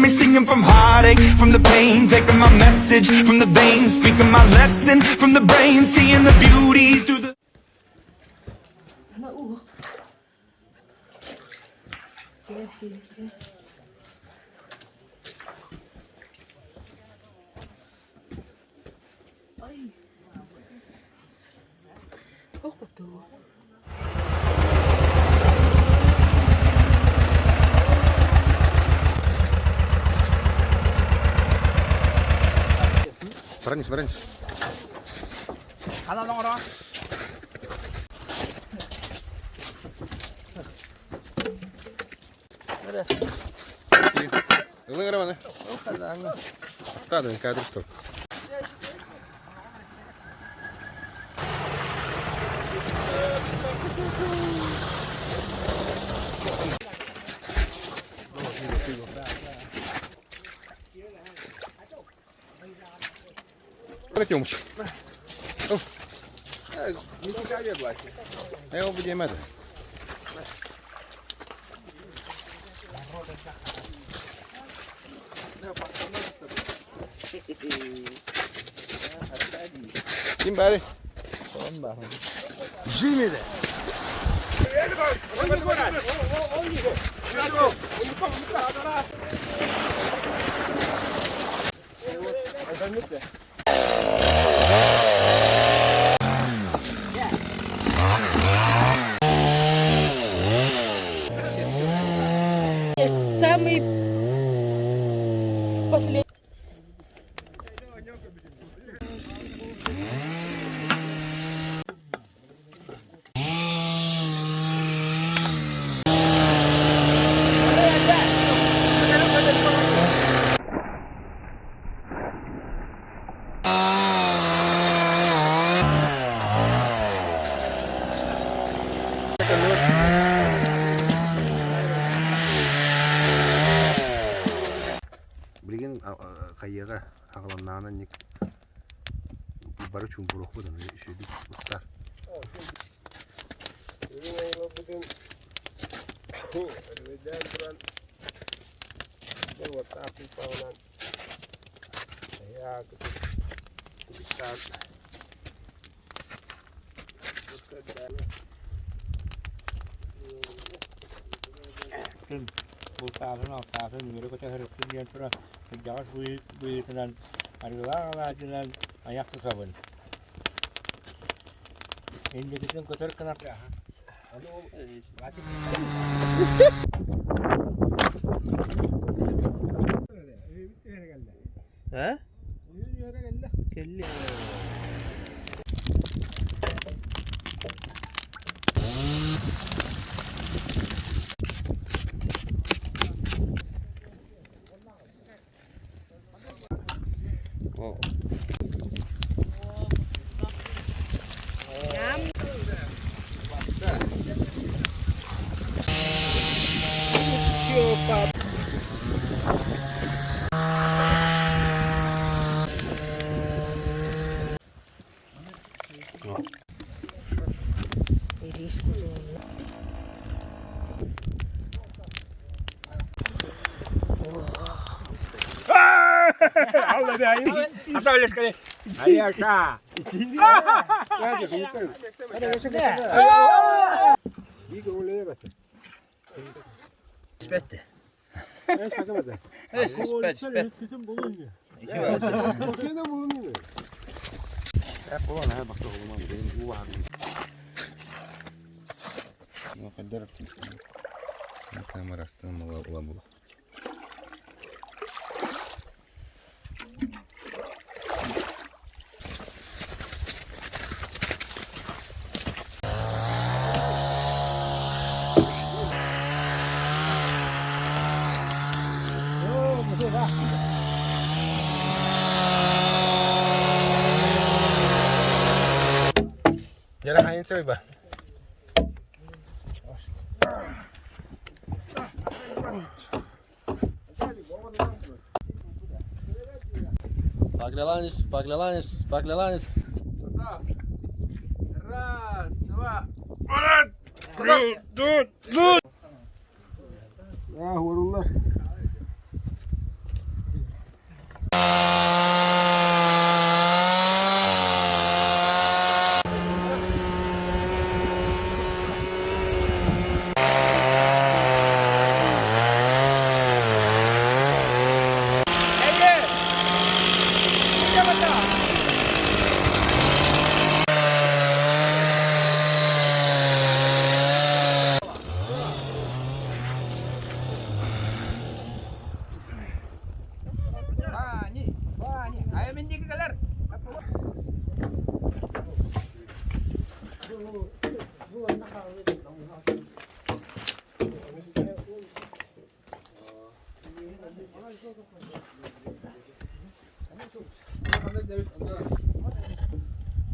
me singing from heartache, from the pain, taking my message from the veins, speaking my lesson from the brain, seeing the beauty through the... Berhenti. Ano orang? Ada. Ini gara mana? Oh, kadang. Kadang terus tuh. Артемыч. Не цікаві, бачите. Я його буду мати. Kim bari? Jimmy de. Самый последний. Bilgin kayyaga aqlanmağına nik barı çumburuq bu da şeydik ıstar. Bugün ödeden duran bir WhatsApp falan ya kutukan bu tafın yürü koca herifin diyen sonra yavaş buyurtulan arılar ağacından ayak tutabın. Şimdi bizim kotor kanat ya. Ha? Kelli. Oh. Allah be ayı. Hatta öyle çıkıyor. Hadi aşağı. Hadi yukarı. Hadi aşağı. İyi ki öyle bak. Spette. Ne sakamadı. Spet. Kesin bulunuyor. İki var. O şeyde bulunuyor. Hep bu ana bak oğlum benim bu var. Ne kadar kamerasından ulan bu. Yara hain sebi ba. Paglelanis. Раз, два. Dur. Ya horullar.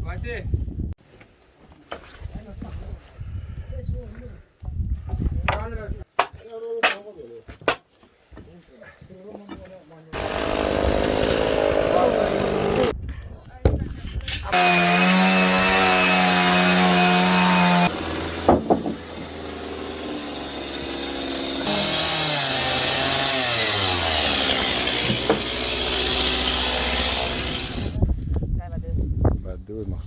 Василий. Bà đưa mặt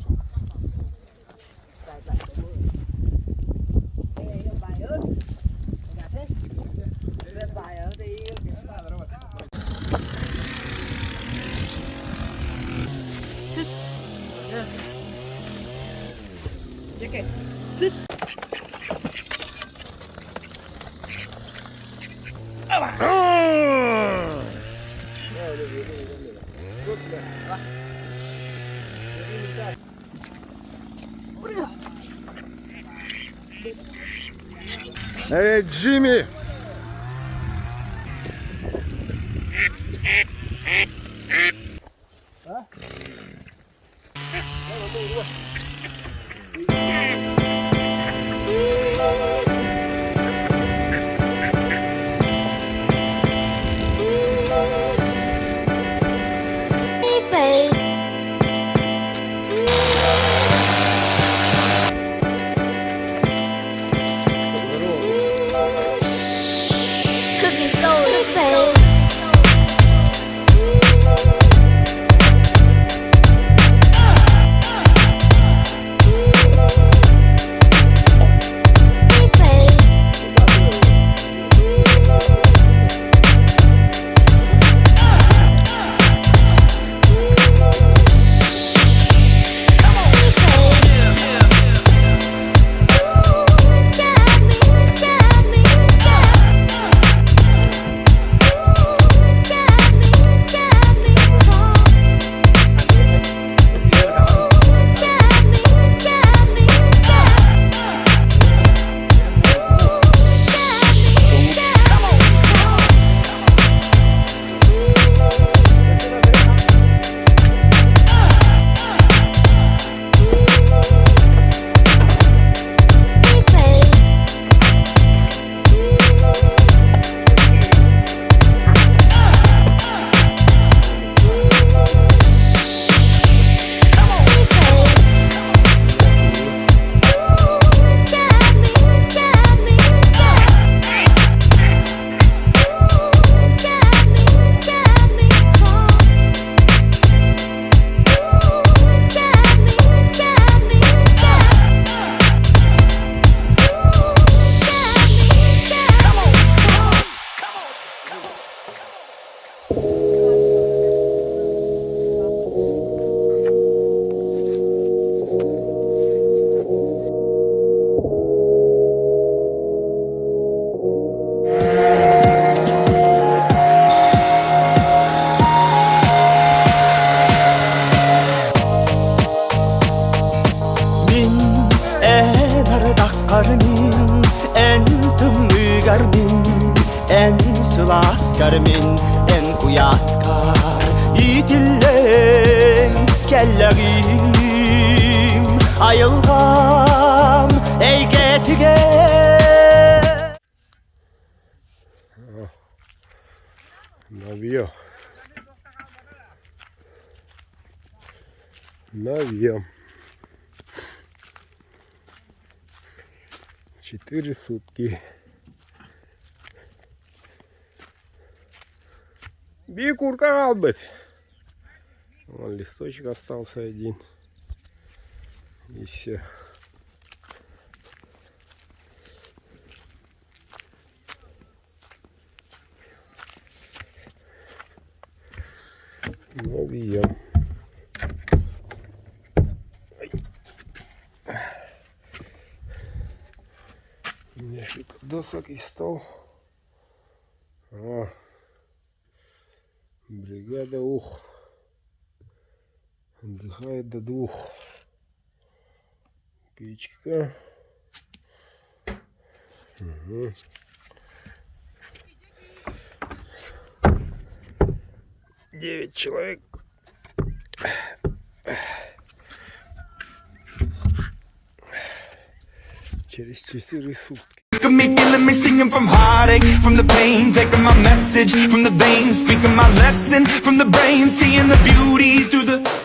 Эй, Джимми! Cooking soda, babe. Karmin, en tümlü garmin, en sıla askarmin, en kuyaskar yiğitillen kellerim, ayılgam ey getige. Навьем. Навьем. 4 сутки. Bir курка албыт. Вон листочек остался один. И все. Навьем. Несколько досок и стол. О, бригада ух отдыхает до 2. Печка. Угу. Девять человек. Через 4 сутки. Look at me, feeling me, singing from heartache, from the pain, taking my message from the veins, speaking my lesson from the brain, seeing the beauty through the